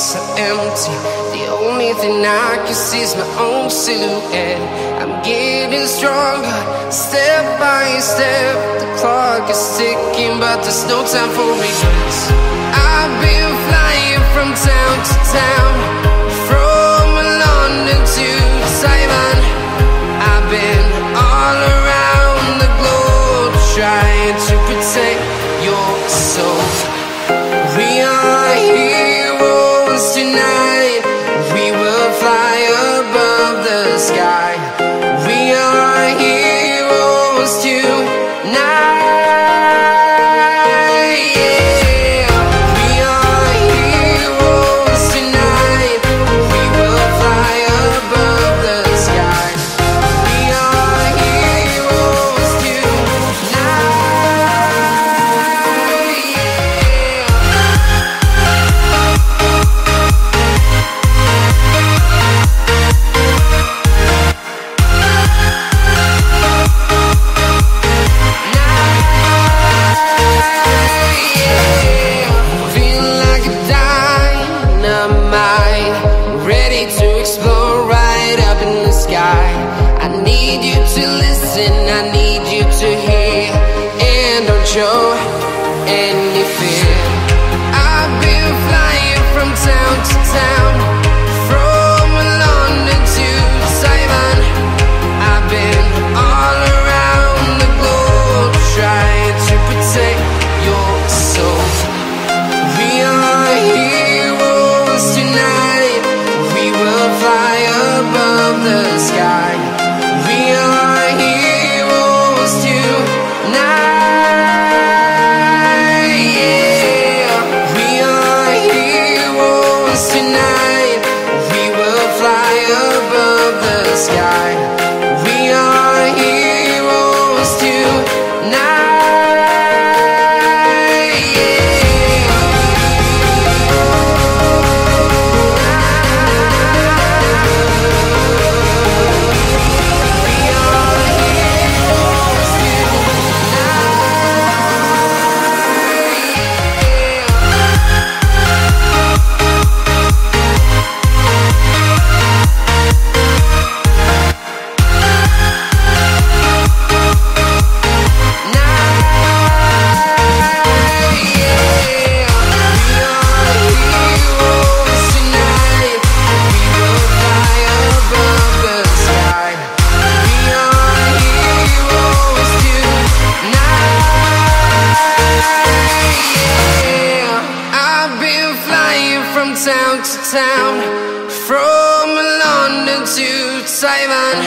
streets are empty. The only thing I can see is my own silhouette. I'm getting stronger, step by step. The clock is ticking, but there's no time for regrets. I've been flying from town to town, from London to Taiwan. I've been all around the globe, trying to protect your soul. We are heroes tonight. We will fly above the sky. We are heroes tonight. Yeah. We are heroes tonight. We will fly above the sky. We are heroes tonight. I need you to hear and don't show any fear. I've been flying from town to town, from London to Taiwan. I've been all around the globe, trying to protect your soul. We are heroes tonight. We will fly above the sky. We are heroes tonight. Yeah. We are heroes tonight. We will fly above the sky. We are heroes tonight. Town to town, from London to Taiwan.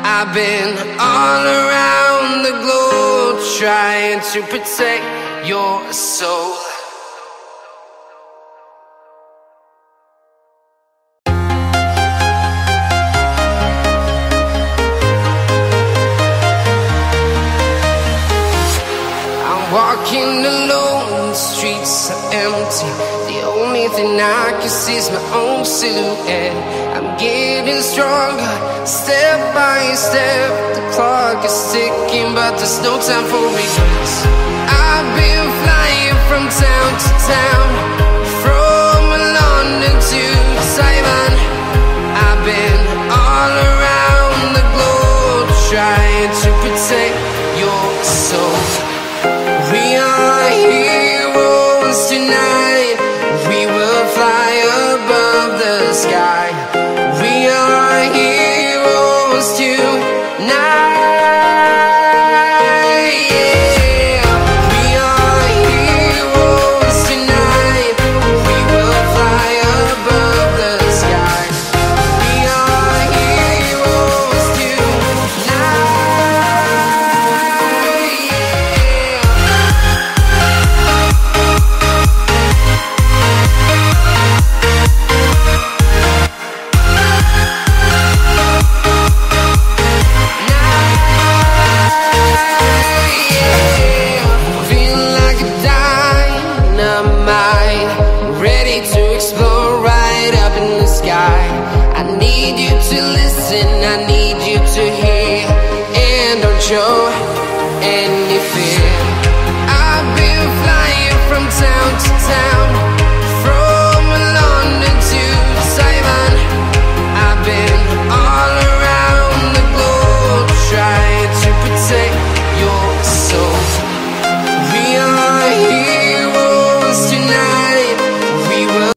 I've been all around the globe, trying to protect your soul. I'm walking alone, the streets are empty. The only thing I can see is my own silhouette. I'm getting stronger, step by step. The clock is ticking, but there's no time for regrets. I've been flying from town to town, from London to